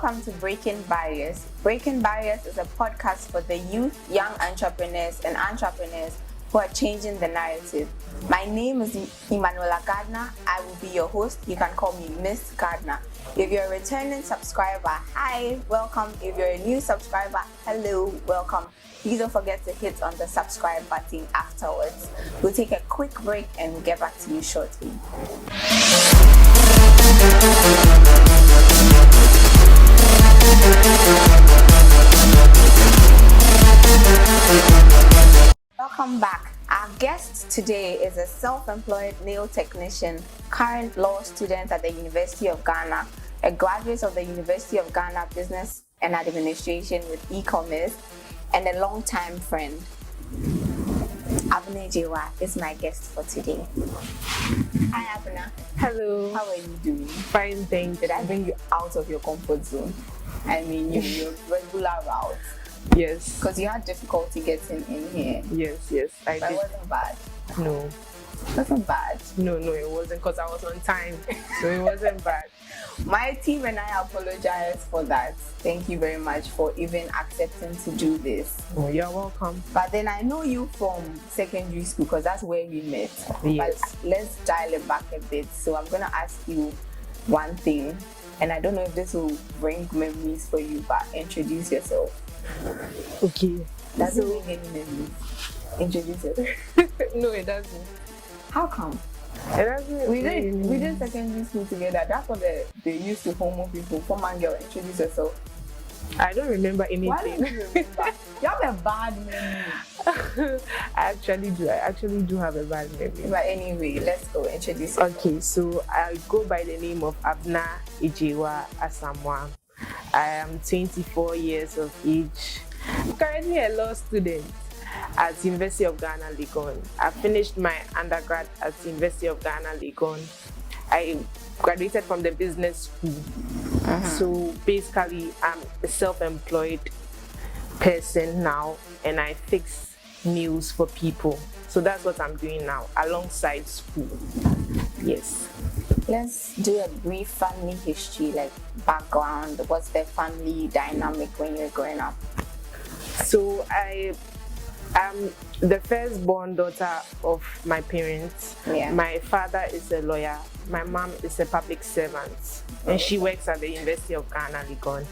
Welcome to Breaking Barriers. Breaking Barriers is a podcast for the youth, young entrepreneurs, and entrepreneurs who are changing the narrative. My name is Emmanuella Gardiner. I will be your host. You can call me Miss Gardiner. If you're a returning subscriber, hi, welcome. If you're a new subscriber, hello, welcome. Please don't forget to hit on the subscribe button afterwards. We'll take a quick break and we'll get back to you shortly. Welcome back. Our guest today is a self-employed nail technician, current law student at the University of Ghana, a graduate of the University of Ghana Business and Administration with e-commerce, and a long-time friend. Abna Jewa is my guest for today. Hi Abna. Hello. How are you doing? Fine, thank you. Did I bring you out of your comfort zone? I mean, your regular route. Yes. Because you had difficulty getting in here. Yes, I But did. it wasn't bad. No, It wasn't bad. no, it wasn't because I was on time. So it wasn't bad. My team and I apologize for that. Thank you very much for even accepting to do this. Oh, you're welcome. But then I know you from secondary school because that's where we met. Yes. But let's dial it back a bit. So I'm going to ask you one thing. And I don't know if this will bring memories for you, but introduce yourself. Okay. Doesn't bring any memories. Introduce yourself. No, it doesn't. How come? It doesn't. We did secondary school together. That's what they used to homo people. Come on, girl, introduce yourself. I don't remember anything. Why don't you remember? You have a bad memory. I actually do have a bad memory. But anyway, let's go introduce yourself. Okay, so I go by the name of Abna Ijewa Asamoah. I am 24 years of age. I'm currently a law student at University of Ghana, Legon. I finished my undergrad at University of Ghana, Legon. I graduated from the business school. So basically, I'm a self-employed person now, and I fix nails for people. So that's what I'm doing now, alongside school. Yes. Let's do a brief family history, like background. What's the family dynamic when you're growing up? So I am the firstborn daughter of my parents. Yeah. My father is a lawyer. My mom is a public servant, and she works at the University of Ghana, Legon.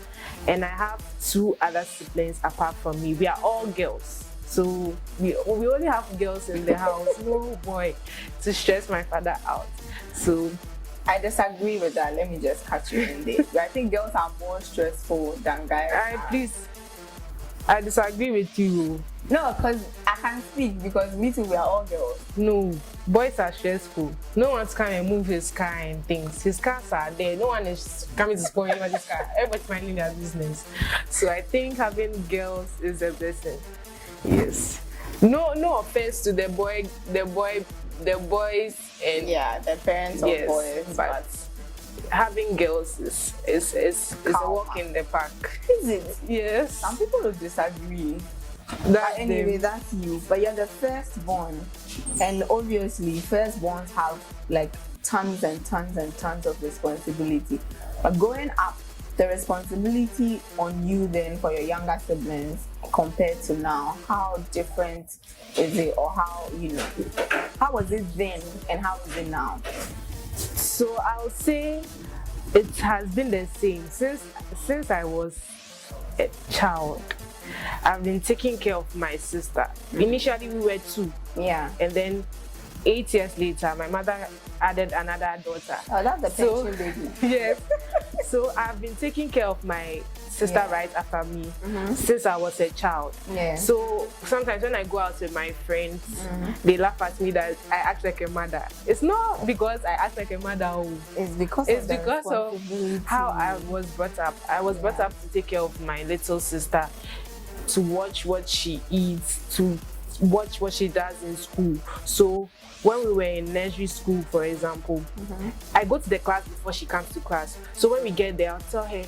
And I have two other siblings apart from me. We are all girls. So we only have girls in the house. No boy to stress my father out. So I disagree with that. Let me just cut you in there. I think girls are more stressful than guys. I disagree with you. No, because I can speak because me too, we are all girls. No, boys are stressful. No one's come and move his car and things. His cars are there. No one is coming to spoil anybody's car. Everybody's minding their business. So I think having girls is a blessing. Yes. No offense to the boys and Yeah, the parents yes, of boys, but having girls is a walk in the park. Is it? Yes. Some people will disagree. That's But anyway, them. that's you. But you're the firstborn, and obviously, firstborns have like tons and tons and tons of responsibility. But growing up, the responsibility on you then for your younger siblings compared to now, how different is it, or how was it then and how is it now? So I'll say it has been the same since I was a child. I've been taking care of my sister. Initially we were two. Yeah. And then 8 years later, my mother added another daughter. Oh, that's the pension baby. Yes. So I've been taking care of my sister right after me since I was a child. Yeah. So sometimes when I go out with my friends, they laugh at me that I act like a mother. It's not because I act like a mother. It's because of how I was brought up. I was brought up to take care of my little sister, to watch what she eats, to watch what she does in school. So when we were in nursery school, for example, I go to the class before she comes to class. So when we get there, I'll tell her,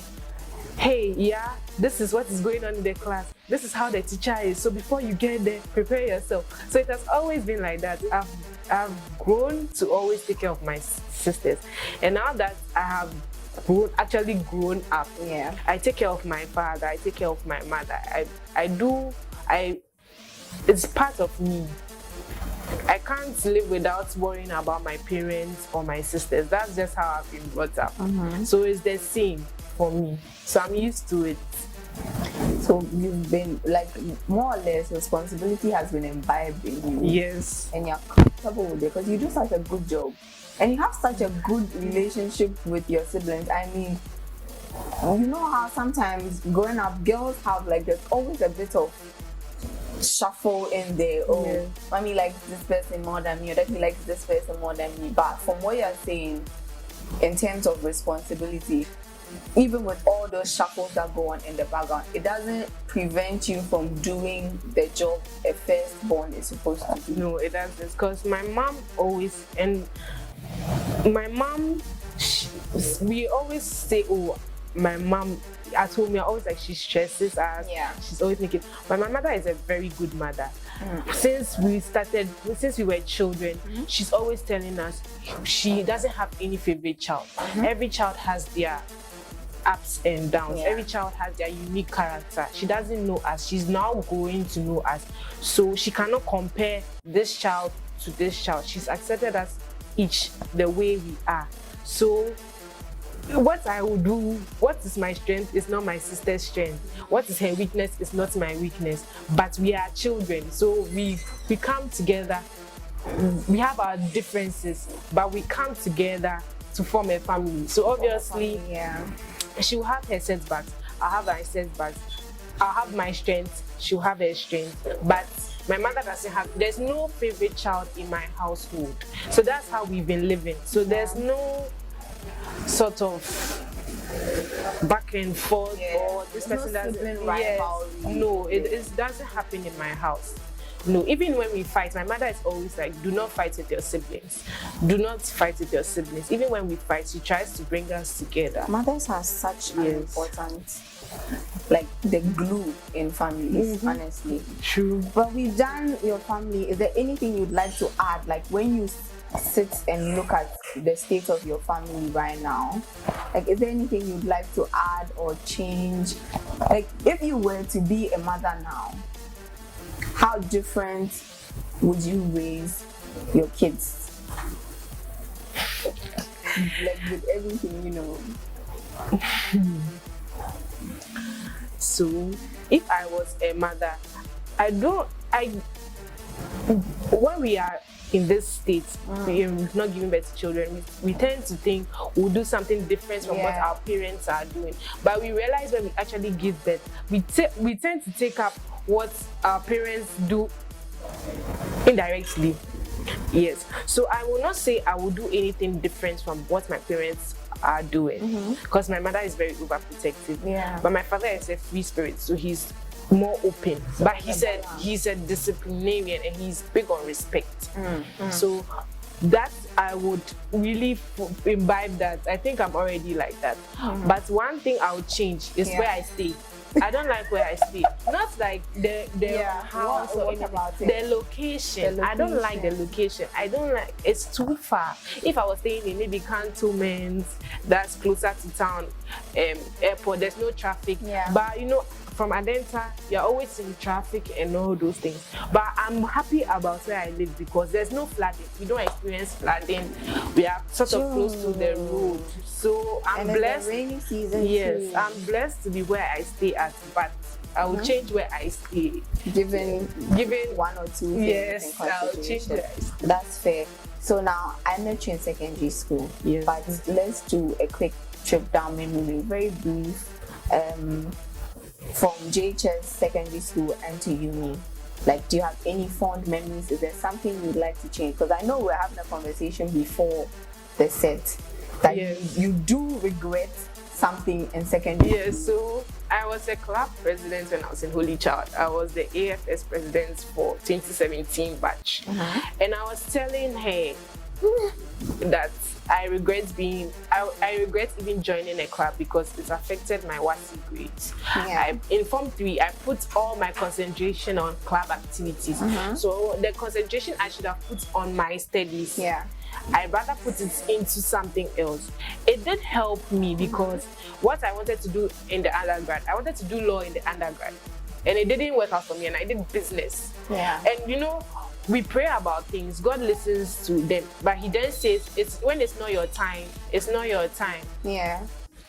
hey, yeah, this is what is going on in the class. This is how the teacher is. So before you get there, prepare yourself. So it has always been like that. I've grown to always take care of my sisters. And now that I have grown up. Yeah. I take care of my father, I take care of my mother. It's part of me. I can't live without worrying about my parents or my sisters. That's just how I've been brought up. So it's the same for me. So I'm used to it. So you've been like more or less responsibility has been imbibed in you. Yes. And you're comfortable with it because you do such a good job. And you have such a good relationship with your siblings. I mean, you know how sometimes growing up, girls have like, there's always a bit of shuffle in there. Oh, Yeah. mommy likes this person more than me, or daddy likes this person more than me. But from what you're saying, in terms of responsibility, even with all those shuffles that go on in the background, it doesn't prevent you from doing the job a firstborn is supposed to do. No, it doesn't. Because my mom always, and my mom, we always say, oh, my mom at home, we're always like, she stresses us. Yeah. She's always making. But my mother is a very good mother. Since we were children, she's always telling us she doesn't have any favorite child. Every child has their ups and downs. Yeah. Every child has their unique character. She doesn't know us. She's now going to know us. So she cannot compare this child to this child. She's accepted us each the way we are. So what I will do, what is my strength is not my sister's strength. What is her weakness is not my weakness. But we are children, so we come together. We have our differences, but we come together to form a family. So obviously, Yeah. she will have her setbacks. I'll have my setbacks. I'll have my strength. She'll have her strength. But my mother doesn't have. There's no favorite child in my household. So that's how we've been living. So there's no sort of back and forth or this There's person no doesn't. sibling Yes. rivalry. No, it doesn't happen in my house. No, even when we fight, my mother is always like, do not fight with your siblings. Do not fight with your siblings. Even when we fight, she tries to bring us together. Mothers have such an Yes. important, like the glue in families, honestly. True. But we've done your family. Is there anything you'd like to add? Like when you sit and look at the state of your family right now, like is there anything you'd like to add or change? Like if you were to be a mother now, how different would you raise your kids? Like with everything, you know. So, if I was a mother, when we are in this state, we're not giving birth to children, we tend to think we'll do something different from what our parents are doing. But we realize when we actually give birth, we tend to take up what our parents do indirectly. Yes. So I will not say I will do anything different from what my parents are doing, because my mother is very overprotective. Yeah. But my father is a free spirit, so he's more open. But he said he's a disciplinarian and he's big on respect. So that I would really imbibe that. I think I'm already like that. But one thing I would change is where I stay. I don't like where I stay. Not like the house or anything. about it? The location. I don't like the location. I don't like, it's too far. If I was staying in maybe Cantonment, that's closer to town, airport, there's no traffic. Yeah. But you know, from Adenta, you're always in traffic and all those things. But I'm happy about where I live because there's no flooding. We don't experience flooding. We are sort of close to the road. So I'm blessed. The rainy season. Yes, too. I'm blessed to be where I stay at, but I will change where I stay. Given one or two things Yes, in I'll change consideration. where I stay. That's fair. So now I met you in secondary school. Yes. But let's do a quick trip down memory lane, very brief. From JHS secondary school and to uni. Like, do you have any fond memories? Is there something you'd like to change? Because I know we're having a conversation before the set that you do regret something in secondary school. Yes, so I was a club president when I was in Holy Child. I was the AFS president for 2017 batch. And I was telling her that I regret even joining a club because it affected my WASI grades. In Form 3, I put all my concentration on club activities. So the concentration I should have put on my studies. I'd rather put it into something else. It did help me because what I wanted to do in the undergrad, I wanted to do law in the undergrad. And it didn't work out for me, and I did business. Yeah. And you know, we pray about things, God listens to them, but he then says, it's when it's not your time, it's not your time. Yeah.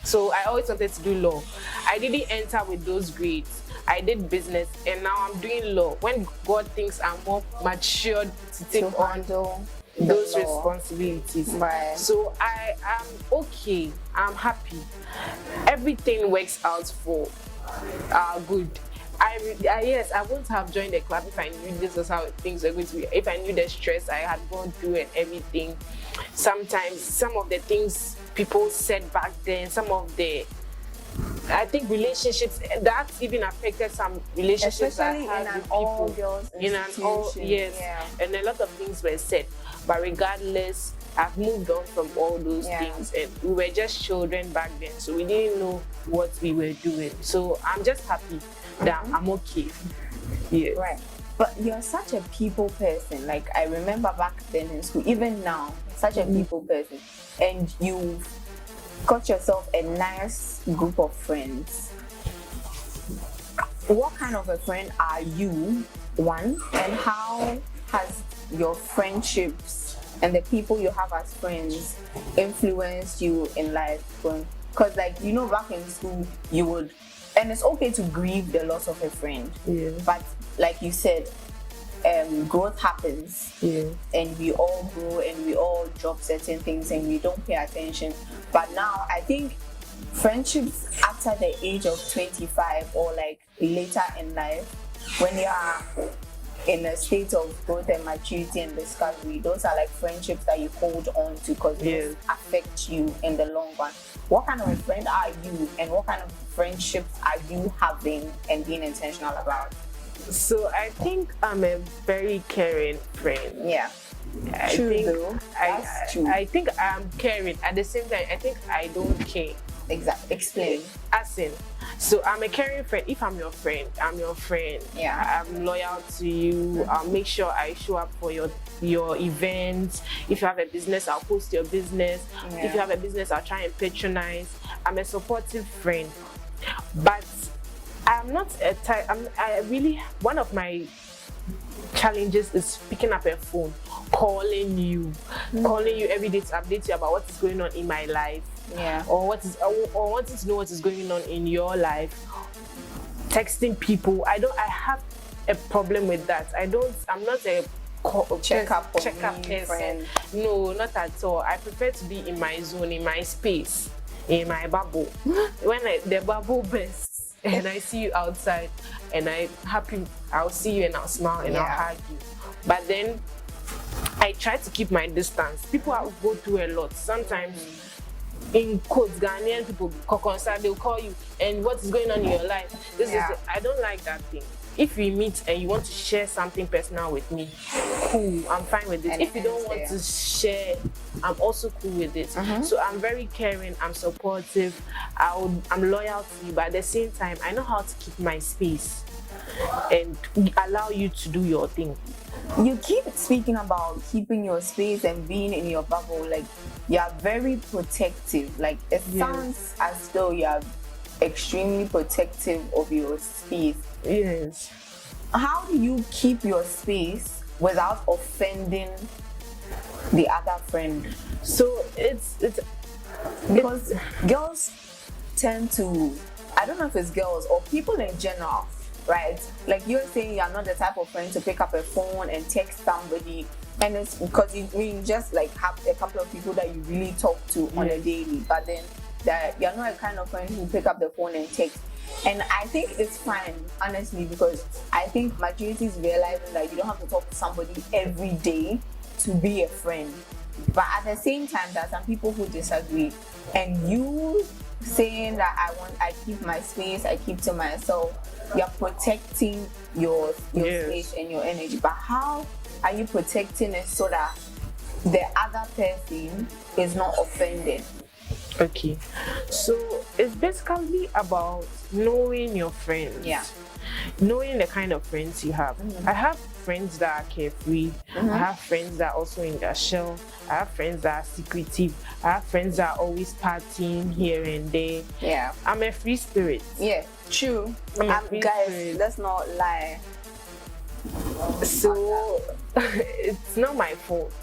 So I always wanted to do law. I didn't enter with those grades. I did business, and now I'm doing law. When God thinks I'm more matured to take on those responsibilities. Right. So I am okay. I'm happy. Everything works out for good. Yes, I wouldn't have joined the club if I knew this was how things were going to be. If I knew the stress I had gone through and everything. Sometimes some of the things people said back then, some of the, I think, relationships that even affected some relationships, especially I had in an with people. all-girls institution. Yes, yeah. And a lot of things were said. But regardless, I've moved on from all those things, and we were just children back then, so we didn't know what we were doing. So I'm just happy that I'm okay. Yeah. Right. But you're such a people person. Like, I remember back then in school, even now, such a people person. And you've got yourself a nice group of friends. What kind of a friend are you, one? And how has your friendships and the people you have as friends influenced you in life? Because, like, you know, back in school, you would, and it's okay to grieve the loss of a friend. Yeah. But like you said, growth happens. Yeah. And we all grow and we all drop certain things and we don't pay attention. But now I think friendships after the age of 25 or like later in life, when you are in a state of growth and maturity and discovery, those are like friendships that you hold on to because they affect you in the long run. What kind of a friend are you, and what kind of friendships are you having and being intentional about? So I think I'm a very caring friend. Yeah. True. I think I'm caring. At the same time, I think I don't care. Exactly. Explain. As in, so I'm a caring friend. If I'm your friend, I'm your friend. Yeah. I'm loyal to you. I'll make sure I show up for your events. If you have a business, I'll post your business. Yeah. If you have a business, I'll try and patronize. I'm a supportive friend. But I'm not a type, one of my challenges is picking up a phone, calling you every day to update you about what is going on in my life. Yeah. Or wanting to know what is going on in your life. Texting people. I have a problem with that. I'm not a check-up person. Friend. No, not at all. I prefer to be in my zone, in my space, in my bubble. When the bubble bursts and I see you outside and I'm happy, I'll see you and I'll smile and I'll hug you. But then I try to keep my distance. People go through a lot. Sometimes in quotes, Ghanaian people, they'll call you and what is going on in your life. I don't like that thing. If we meet and you want to share something personal with me, cool, I'm fine with it. And if you don't want to share, I'm also cool with it. So I'm very caring, I'm supportive, I'm loyal to you, but at the same time, I know how to keep my space and allow you to do your thing. You keep speaking about keeping your space and being in your bubble. Like, you're very protective. Like, it sounds as though you're extremely protective of your space. Yes. How do you keep your space without offending the other friend? So it's because girls tend to, I don't know if it's girls or people in general, right? Like, you're saying you're not the type of friend to pick up a phone and text somebody, and it's because you just like have a couple of people that you really talk to on a daily, but then that you're not a kind of friend who pick up the phone and text. And I think it's fine, honestly, because I think maturity is realizing that you don't have to talk to somebody every day to be a friend. But at the same time, there are some people who disagree, and you saying that I keep my space, I keep to myself, you're protecting your space and your energy. But how are you protecting it so that the other person is not offended? Okay, so it's basically about knowing your friends. Yeah. knowing the kind of friends you have. I have friends that are carefree. I have friends that are also in their shell. I have friends that are secretive. I have friends that are always partying here and there. Yeah. I'm a free spirit. Yeah, true. Guys, let's not lie. So it's not my fault.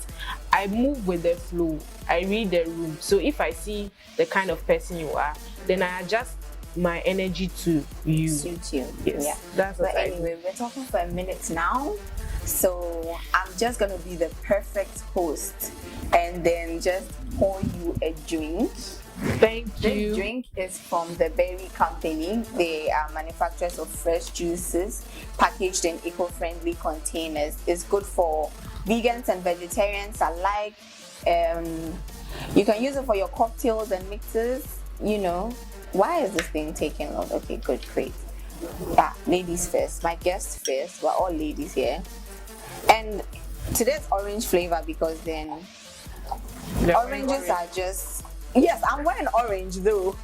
I move with the flow. I read the room. So if I see the kind of person you are, then I adjust my energy to you. Suit you. Yes. Yeah. That's what But anyway, we're talking for a minute now. So I'm just gonna be the perfect host and then just pour you a drink. Thank This you. drink is from the Berry Company. They are manufacturers of fresh juices packaged in eco-friendly containers. It's good for vegans and vegetarians alike. You can use it for your cocktails and mixes. You know, why is this thing taking long? Okay, good, great. Yeah, ladies first. My guests first. We're all ladies here. And today's orange flavor because then oranges are just. Yes, I'm wearing orange though.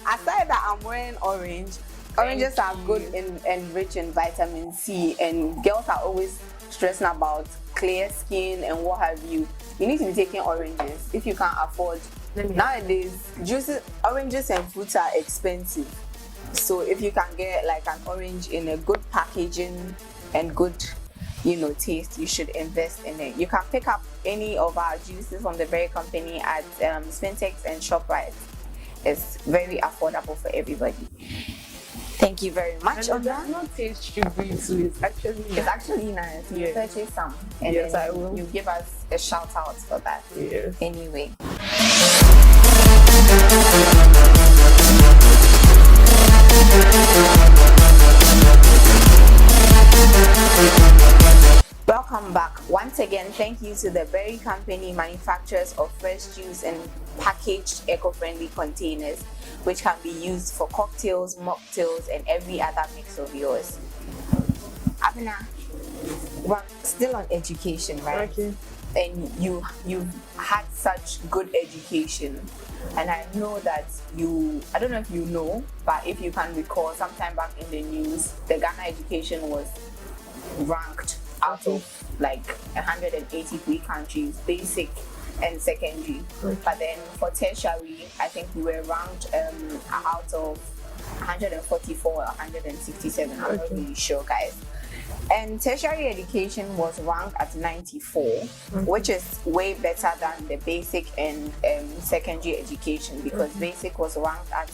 Aside that I'm wearing orange, oranges are good and rich in vitamin C, and girls are always stressing about clear skin and what have you. You need to be taking oranges if you can't afford. Nowadays, oranges and fruits are expensive. So if you can get like an orange in a good packaging and good, taste, you should invest in it. You can pick up any of our juices from the Berry Company at Spintex and ShopRite. It's very affordable for everybody. Thank you very much. And it does not taste sugary, so it's actually nice. Yes. You purchase some, and yes, then I will. You give us a shout out for that. Yes. Anyway. Welcome back. Once again, thank you to the Berry Company, manufacturers of fresh juice and packaged eco-friendly containers, which can be used for cocktails, mocktails, and every other mix of yours. Abena, we're still on education, right? Okay. And you've had such good education, and I know that I don't know if you know, but if you can recall, sometime back in the news, the Ghana education was ranked out of like 183 countries, basic and secondary. But then for tertiary, I think we were ranked out of 144 or 167. I'm not really sure, guys. And tertiary education was ranked at 94, which is way better than the basic and secondary education, because basic was ranked at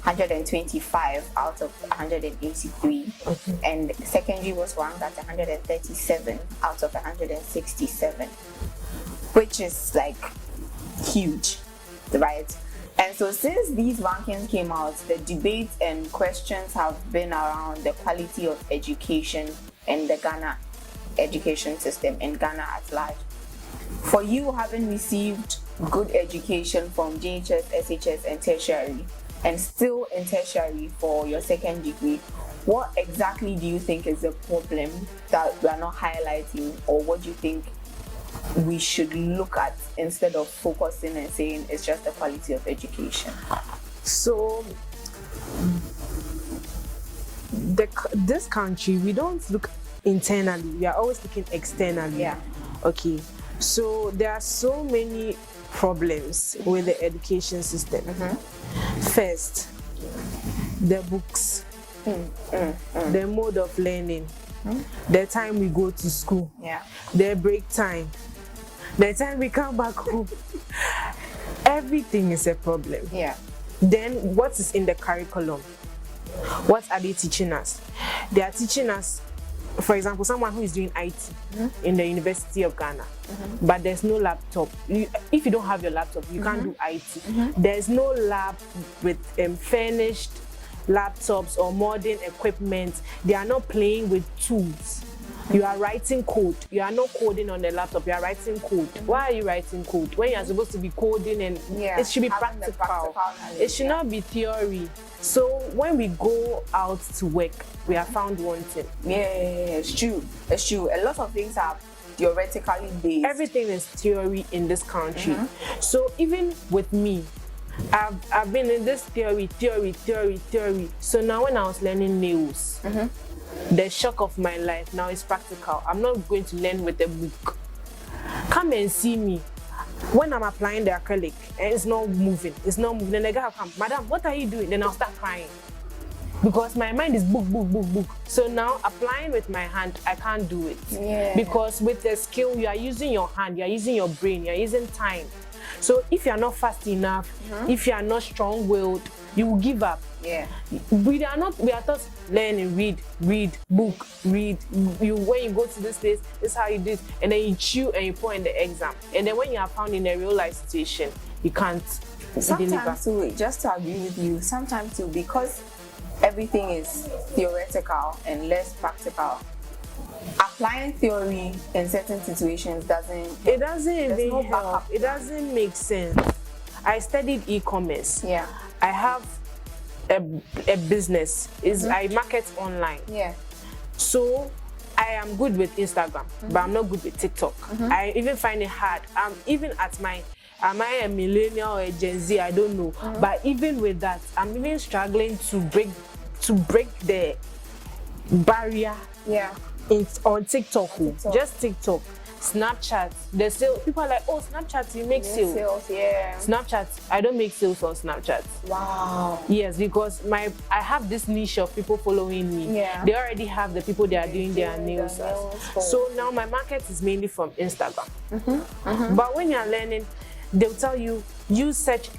125 out of 183, and secondary was ranked at 137 out of 167, which is like huge, right? And so since these rankings came out, the debate and questions have been around the quality of education in the Ghana education system, in Ghana at large. For you, having received good education from JHS, SHS, and tertiary, and still in tertiary for your second degree, what exactly do you think is the problem that we are not highlighting, or what do you think we should look at instead of focusing and saying it's just the quality of education? So this country, we don't look internally, we are always looking externally. Yeah. Okay, so there are so many problems with the education system. First, the books, the mode of learning, the time we go to school, the break time, the time we come back home. Everything is a problem. Then what is in the curriculum? What are they teaching us? They are teaching us, for example, someone who is doing IT in the University of Ghana, but there's no laptop. If you don't have your laptop, you can't do IT. There's no lab with furnished laptops or modern equipment. They are not playing with tools. You are writing code. You are not coding on the laptop. You are writing code. Why are you writing code when you are supposed to be coding? And it should be practical. It should not be theory. So when we go out to work, we are found wanting. Yeah, it's true. It's true. A lot of things are theoretically based. Everything is theory in this country. So even with me, I've been in this theory. So now when I was learning nails, the shock of my life now is practical. I'm not going to learn with a book. Come and see me when I'm applying the acrylic and it's not moving. Then the guy will come, madam, what are you doing? Then I'll start crying because my mind is book. So now applying with my hand, I can't do it. Yeah. Because with the skill, you are using your hand, you are using your brain, you are using time. So if you are not fast enough, if you are not strong-willed, you will give up. Yeah. We are taught learn, read, book, read. When you go to this place, this is how you do it, and then you chew and you pour in the exam. And then when you are found in a real life situation, you can't sometimes too, just to agree with you, sometimes too, because everything is theoretical and less practical, applying theory in certain situations doesn't even no help. backup. It doesn't make sense. I studied e-commerce. Yeah. I have a business. I market online. Yeah. So I am good with Instagram, but I'm not good with TikTok. I even find it hard. Even at my, am I a millennial or a Gen Z? I don't know. But even with that, I'm even struggling to break the barrier. Yeah. On TikTok. Just TikTok. Snapchat. People are like, oh, Snapchat, you make sales. Yeah. Snapchat, I don't make sales on Snapchat. Wow. Yes, because I have this niche of people following me. Yeah. They already have the people they are doing their nails as. So now my market is mainly from Instagram. But when you are learning, they'll tell you, use search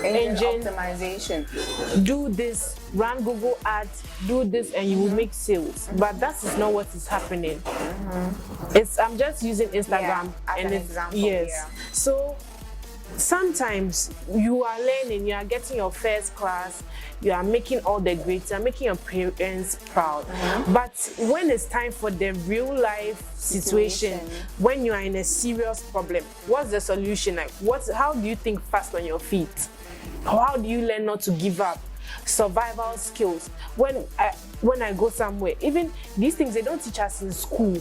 engine optimization. Do this, run Google ads, do this, and you will make sales. But that is not what is happening. I'm just using Instagram as and an example. Yes. Yeah. So sometimes you are learning, you are getting your first class, you are making all the grades, you are making your parents proud. But when it's time for the real life situation, when you are in a serious problem, what's the solution? Like, how do you think fast on your feet? How do you learn not to give up? Survival skills. When I go somewhere, even these things they don't teach us in school.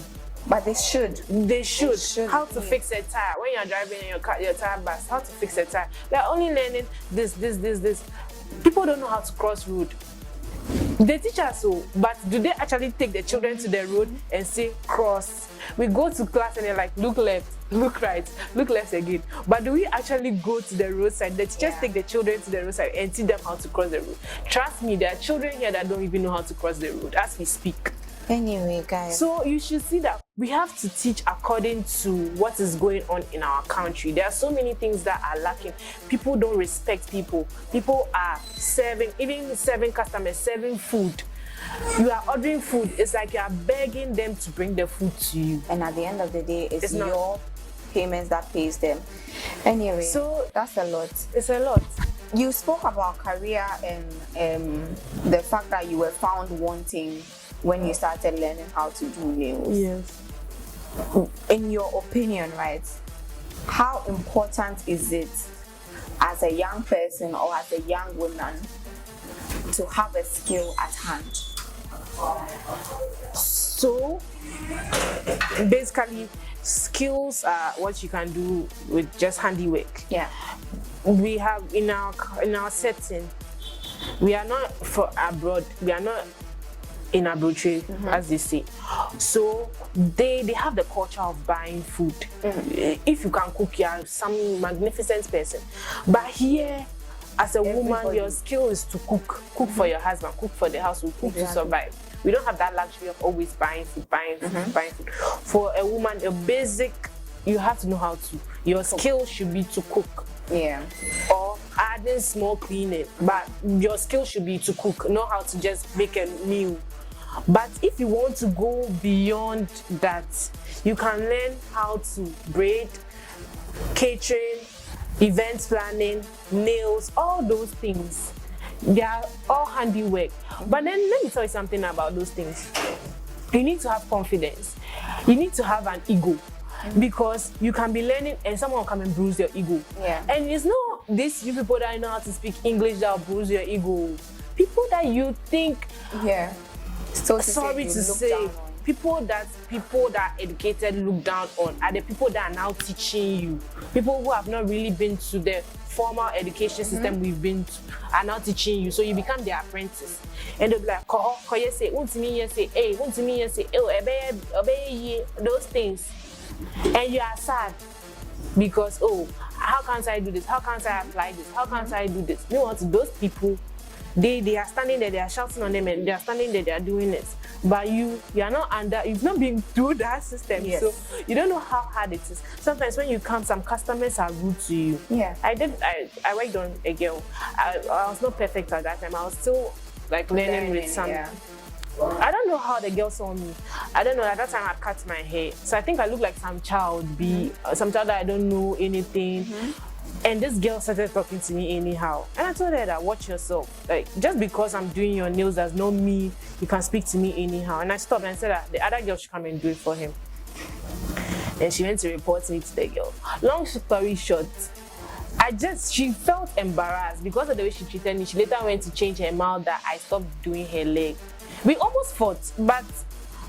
But they should. They should. How to fix a tire. When you're driving in your tire burst, how to fix a tire. They're only learning this. People don't know how to cross road. They teach us so, but do they actually take the children to the road and say cross? We go to class and they're like, look left, look right, look left again. But do we actually go to the roadside? The teachers take the children to the roadside and teach them how to cross the road. Trust me, there are children here that don't even know how to cross the road as we speak. Anyway, guys. So you should see that we have to teach according to what is going on in our country. There are so many things that are lacking. People don't respect people. People are serving customers, serving food. You are ordering food. It's like you are begging them to bring the food to you. And at the end of the day, it's your payments that pays them. Anyway, so that's a lot. It's a lot. You spoke about career and the fact that you were found wanting when you started learning how to do nails. Yes. In your opinion, right, how important is it as a young person or as a young woman to have a skill at hand? So basically, skills are what you can do with just handiwork. Yeah. We have in our setting, we are not for abroad. We are not in laboratory, as they say. So they have the culture of buying food. If you can cook, you are some magnificent person. But here, as a woman, your skill is to cook. Cook for your husband, cook for the household, cook to survive. We don't have that luxury of always buying food. For a woman, a basic, you have to know how to. Your skill should be to cook. Yeah. Or adding small cleaning. But your skill should be to cook, know how to just make a meal. But if you want to go beyond that, you can learn how to braid, catering, event planning, nails, all those things. They are all handiwork. But then let me tell you something about those things. You need to have confidence. You need to have an ego. Because you can be learning and someone will come and bruise your ego. Yeah. And it's not these people that know how to speak English that will bruise your ego. People that you think... Yeah. So sorry to say, people that are educated look down on are the people that are now teaching you. People who have not really been to the formal education system we've been to are now teaching you. So you become their apprentice. And they'll be like, say, those things. And you are sad because, how can't I do this? How can't I apply this? How can't I do this? You know what? Those people, they are standing there, they are shouting on them, and they are standing there, they are doing it. But you are not you've not been through that system, yes. So you don't know how hard it is. Sometimes when you come, some customers are rude to you. Yeah. I worked on a girl. I was not perfect at that time. I was still like learning with some. Yeah. I don't know how the girl saw me. I don't know. At that time, I cut my hair, so I think I looked like some child, some child that I don't know anything. And this girl started talking to me anyhow. And I told her that, watch yourself. Like, just because I'm doing your nails does not mean you can speak to me anyhow. And I stopped and said that the other girl should come and do it for him. And she went to report me to the girl. Long story short, she felt embarrassed because of the way she treated me. She later went to change her mind that I stopped doing her leg. We almost fought, but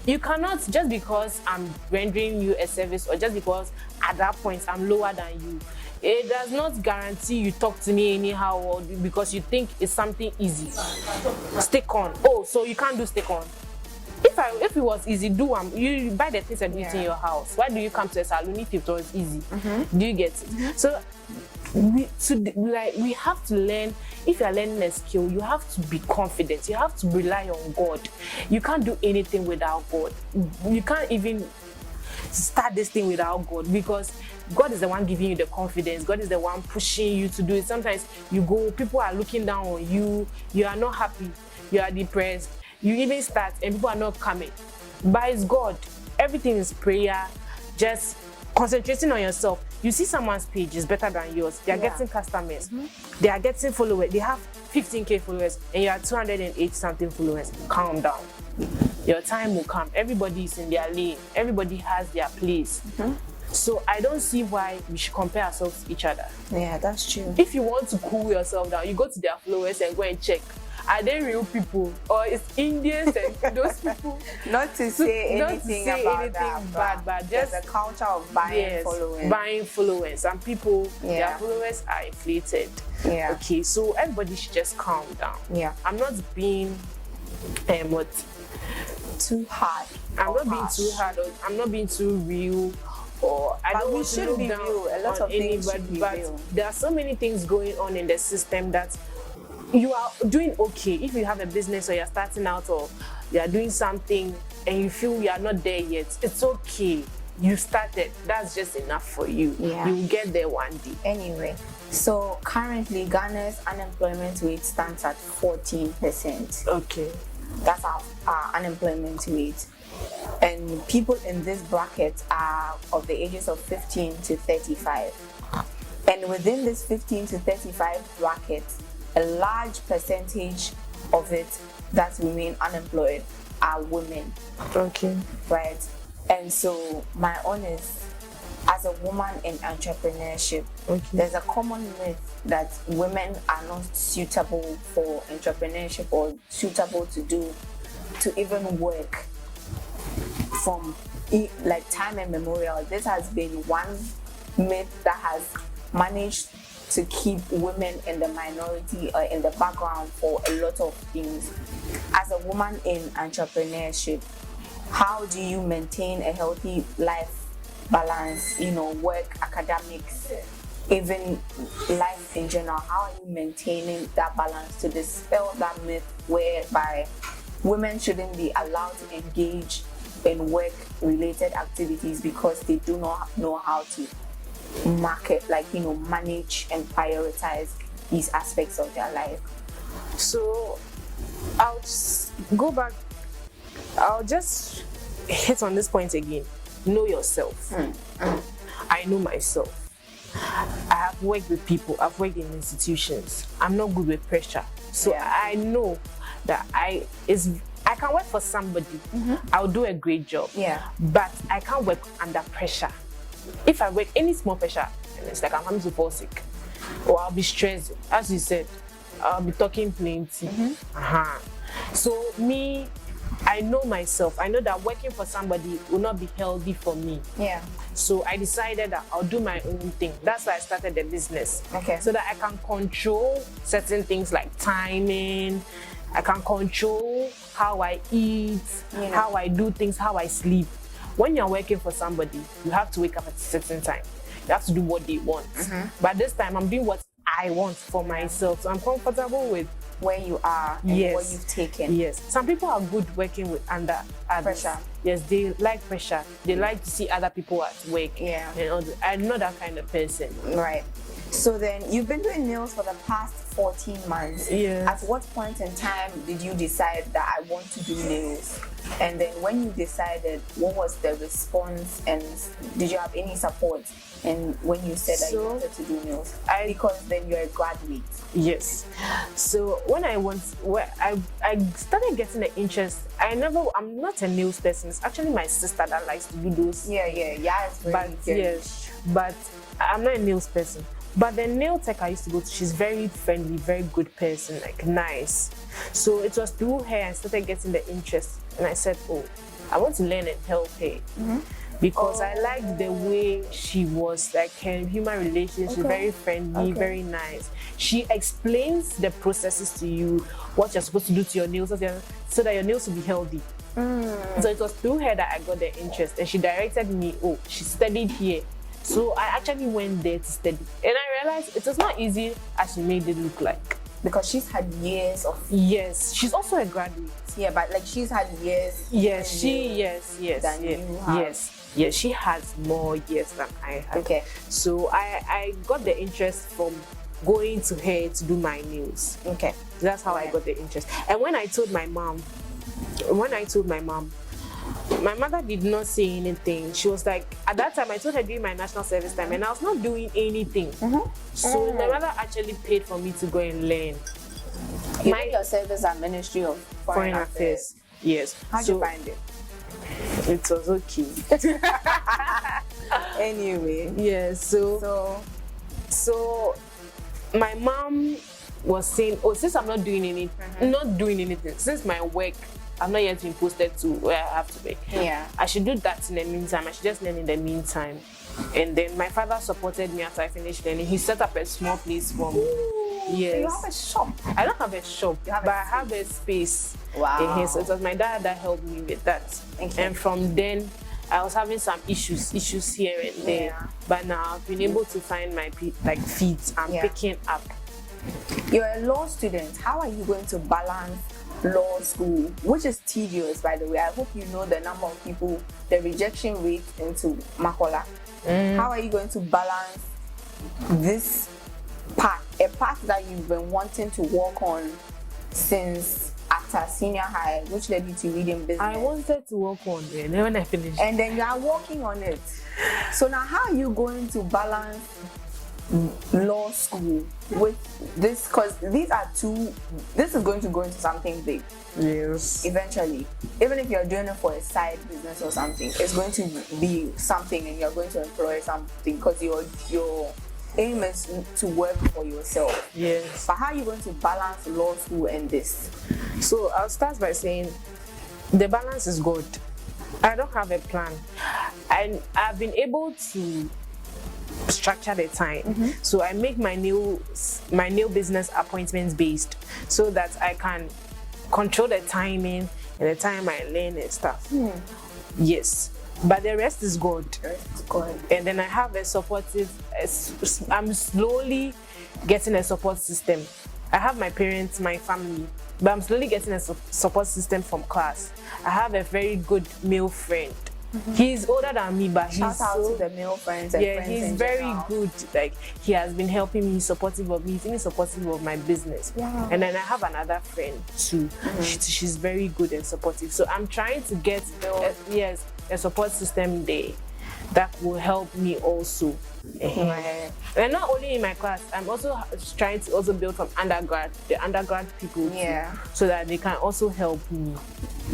you cannot, just because I'm rendering you a service or just because at that point I'm lower than you, it does not guarantee you talk to me anyhow or because you think it's something easy. Stick on. So you can't do stick on. If it was easy, you buy the things and do it in your house. Why do you come to a salon if it was easy? Do you get it? So we have to learn. If you are learning a skill, you have to be confident. You have to rely on God. You can't do anything without God. You can't even start this thing without God, because God is the one giving you the confidence. God is the one pushing you to do it. Sometimes you go, people are looking down on you. You are not happy. You are depressed. You even start and people are not coming. But it's God. Everything is prayer. Just concentrating on yourself. You see someone's page is better than yours. They are getting customers. They are getting followers. They have 15K followers and you are 208 something followers. Calm down. Your time will come. Everybody is in their lane. Everybody has their place. So I don't see why we should compare ourselves to each other. Yeah, that's true. If you want to cool yourself down, you go to their followers and go and check. Are they real people or it's Indians and those people? Not to say anything bad, but just a culture of buying followers. Buying followers. Some people, their followers are inflated. Yeah. Okay, so everybody should just calm down. Yeah. I'm not being too hard. I'm not being too hard, or I'm not being too real. Or I don't want to look down a lot of things should be but real. There are so many things going on in the system that you are doing okay. If you have a business or you're starting out or you're doing something and you feel you are not there yet, it's okay. You started. That's just enough for you. Yeah. You'll get there one day. Anyway, so currently Ghana's unemployment rate stands at 14%. Okay. That's our unemployment rate. And people in this bracket are of the ages of 15 to 35. And within this 15 to 35 bracket, a large percentage of it that remain unemployed are women. Okay. Right? And so my own is, as a woman in entrepreneurship, there's a common myth that women are not suitable for entrepreneurship or suitable to even work from like time immemorial. This has been one myth that has managed to keep women in the minority or in the background for a lot of things. As a woman in entrepreneurship, how do you maintain a healthy life balance, work, academics, even life in general? How are you maintaining that balance to dispel that myth whereby women shouldn't be allowed to engage in work-related activities because they do not know how to manage and prioritize these aspects of their life? So I'll just go back. I'll just hit on this point again. Know yourself. I know myself. I have worked with people. I've worked in institutions. I'm not good with pressure. So I know that I can work for somebody. I'll do a great job. But I can't work under pressure. If I work any small pressure, it's like I'm coming to fall sick. Or I'll be stressed. As you said, I'll be talking plenty. So me, I know myself. I know that working for somebody will not be healthy for me. Yeah. So I decided that I'll do my own thing. That's why I started the business. Okay. So that I can control certain things like timing. I can control how I eat, how I do things, how I sleep. When you're working for somebody, you have to wake up at a certain time. You have to do what they want. But this time, I'm doing what I want for myself. So I'm comfortable with where you are and what you've taken. Yes. Some people are good working with under others. Pressure. Yes, they like pressure. They like to see other people at work. Yeah. I'm not that kind of person. Right. So then you've been doing nails for the past 14 months. Yeah. At what point in time did you decide that I want to do nails? And then when you decided, what was the response, and did you have any support? And when you said that you wanted to do nails, because then you're a graduate. Yes. So when I started getting the interest, I'm not a nails person. It's actually my sister that likes to do those. Yeah. It's very but I'm not a nails person. But the nail tech I used to go to, she's very friendly, very good person, like nice. So it was through her I started getting the interest, and I said, oh, I want to learn and help her. Because I liked the way she was, like her human relations. She's very friendly, very nice. She explains the processes to you, what you're supposed to do to your nails, so that your nails will be healthy. So it was through her that I got the interest, and she directed me. Oh, she studied here. So I actually went there to study, and I realized it was not easy as she made it look like. Because she's had years of... Yes, she's also a graduate. Yeah, but like she's had years... Yes, than you have. Yes, she has more years than I have. Okay. So I got the interest from going to her to do my nails. Okay. That's how I got the interest. And when I told my mom, my mother did not say anything. She was like, at that time, I told her during my national service time, and I was not doing anything. So my mother actually paid for me to go and learn. You did your service at Ministry of Foreign Affairs. Yes. How'd you find it? It was okay. Anyway. Yes. So my mom was saying, oh, since I'm not doing anything, since my work, I'm not yet been posted to where I have to work. Yeah. I should do that in the meantime. I should just learn in the meantime. And then my father supported me after I finished learning. He set up a small place for me. Yes. So you have a shop? I don't have a shop, but I have a space. Wow. In here. So it was my dad that helped me with that. Okay. And from then, I was having some issues here and there. Yeah. But now I've been able to find my feet. I'm picking up. You're a law student. How are you going to balance law school, which is tedious, by the way? I hope you know the number of people, the rejection rate into Makola. How are you going to balance this path, a path that you've been wanting to work on since after senior high, which led you to reading business? I wanted to work on it, and then when I finished, and then you are working on it. So now, how are you going to balance law school with this? Because this is going to go into something big. Yes. Eventually, even if you're doing it for a side business or something, it's going to be something, and you're going to employ something, because your aim is to work for yourself. Yes. But how are you going to balance law school and this? So I'll start by saying the balance is good. I don't have a plan, and I've been able to structure the time. So I make my nail business appointments based, so that I can control the timing and the time I learn and stuff. Yes, but the rest is good. And then I have a supportive. I'm slowly getting a support system. I have my parents, my family, but I'm slowly getting a support system from class. I have a very good male friend. He's older than me, but Shout out to the male friends and friends he's in very general. good. Like, he has been helping me, supportive of me. He's even supportive of my business. Wow. And then I have another friend too. She's very good and supportive. So I'm trying to get a support system there that will help me also. And not only in my class, I'm also trying to also build from the undergrad people too, so that they can also help me.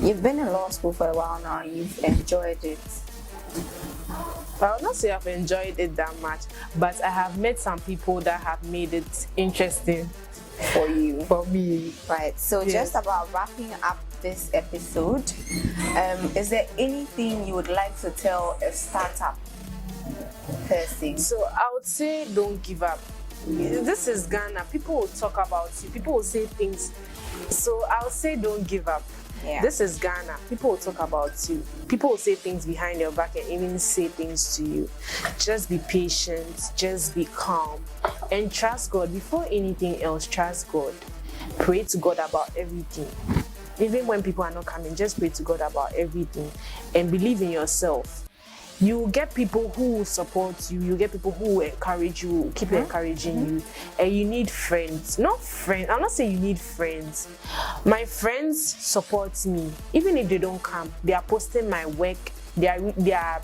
You've been in law school for a while now. You've enjoyed it. I would not say I've enjoyed it that much, but I have met some people that have made it interesting For you. for me. Right. So just about wrapping up this episode. Is there anything you would like to tell a startup person? So I would say don't give up. This is Ghana. People will talk about you. People will say things. So I'll say don't give up. Yeah. This is Ghana. People will talk about you. People will say things behind your back and even say things to you. Just be patient. Just be calm. And trust God. Before anything else, trust God. Pray to God about everything. Even when people are not coming, just pray to God about everything. And believe in yourself. You will get people who will support you. You get people who will encourage you, keep encouraging you. And you need friends. Not friends. I'm not saying you need friends. My friends support me. Even if they don't come, they are posting my work. They are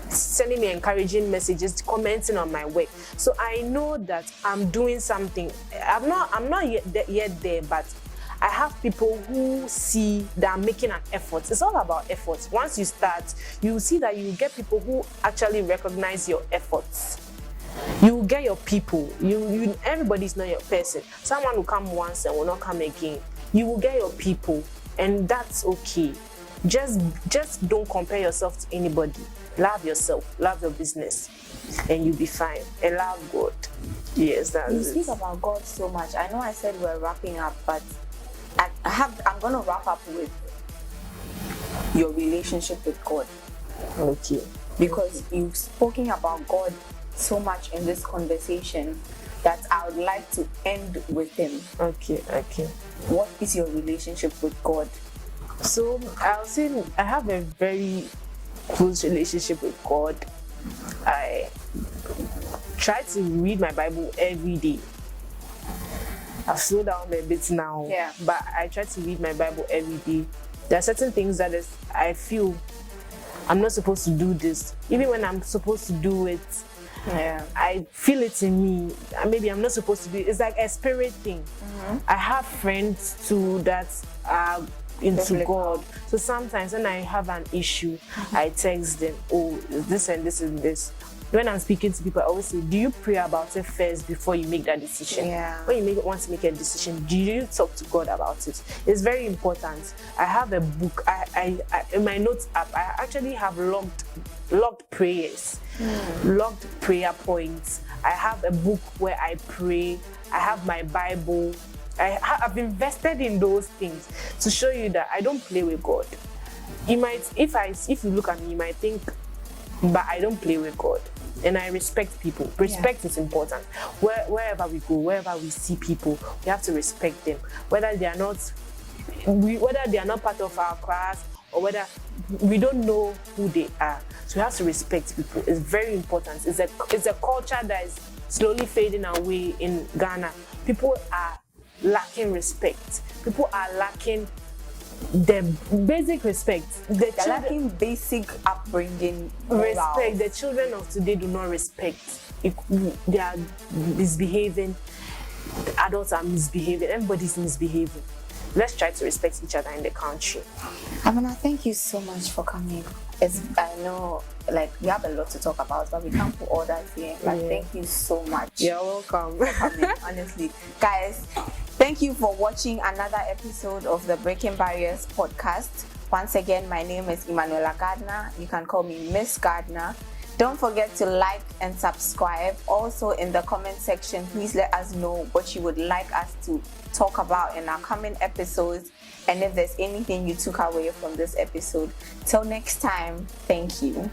sending me encouraging messages, commenting on my work. So I know that I'm doing something. I'm not yet there, but I have people who see that I'm making an effort. It's all about effort. Once you start, you see that you get people who actually recognize your efforts. You will get your people. Everybody's not your person. Someone will come once and will not come again. You will get your people, and that's okay. Just don't compare yourself to anybody. Love yourself, love your business, and you'll be fine. And love God. Yes, that's it. You speak about God so much. I know I said we're wrapping up, but I'm going to wrap up with your relationship with God. Okay. Because you've spoken about God so much in this conversation that I would like to end with him. Okay. What is your relationship with God? So I'll say I have a very close relationship with God. I try to read my Bible every day. I've slowed down a bit now, but I try to read my Bible every day. There are certain things that I feel I'm not supposed to do this. Even when I'm supposed to do it, I feel it in me. Maybe I'm not supposed to do it. It's like a spirit thing. I have friends too that are into God. So sometimes when I have an issue, I text them, oh, this and this and this. When I'm speaking to people, I always say, do you pray about it first before you make that decision? When you want to make a decision, do you talk to God about it? It's very important. I have a book. I in my notes app, I actually have logged prayers, logged prayer points. I have a book where I pray. I have my Bible. I've invested in those things to show you that I don't play with God. You might, if you look at me, you might think, but I don't play with God. And I respect people. Respect is important. Wherever we go, wherever we see people, we have to respect them. Whether they are not part of our class or whether we don't know who they are. So we have to respect people. It's very important. It's a culture that is slowly fading away in Ghana. People are lacking respect. People are lacking the basic respect. They're lacking basic upbringing. Respect. The children of today do not respect. They are misbehaving. The adults are misbehaving. Everybody's misbehaving. Let's try to respect each other in the country. Amana, thank you so much for coming. I know, we have a lot to talk about, but we can't put all that here. But thank you so much. You're welcome. For coming, honestly. Guys, thank you for watching another episode of the Breaking Barriers podcast. Once again, my name is Emmanuella Gardiner. You can call me Miss Gardiner. Don't forget to like and subscribe. Also, in the comment section, please let us know what you would like us to talk about in our coming episodes, and if there's anything you took away from this episode. Till next time, thank you.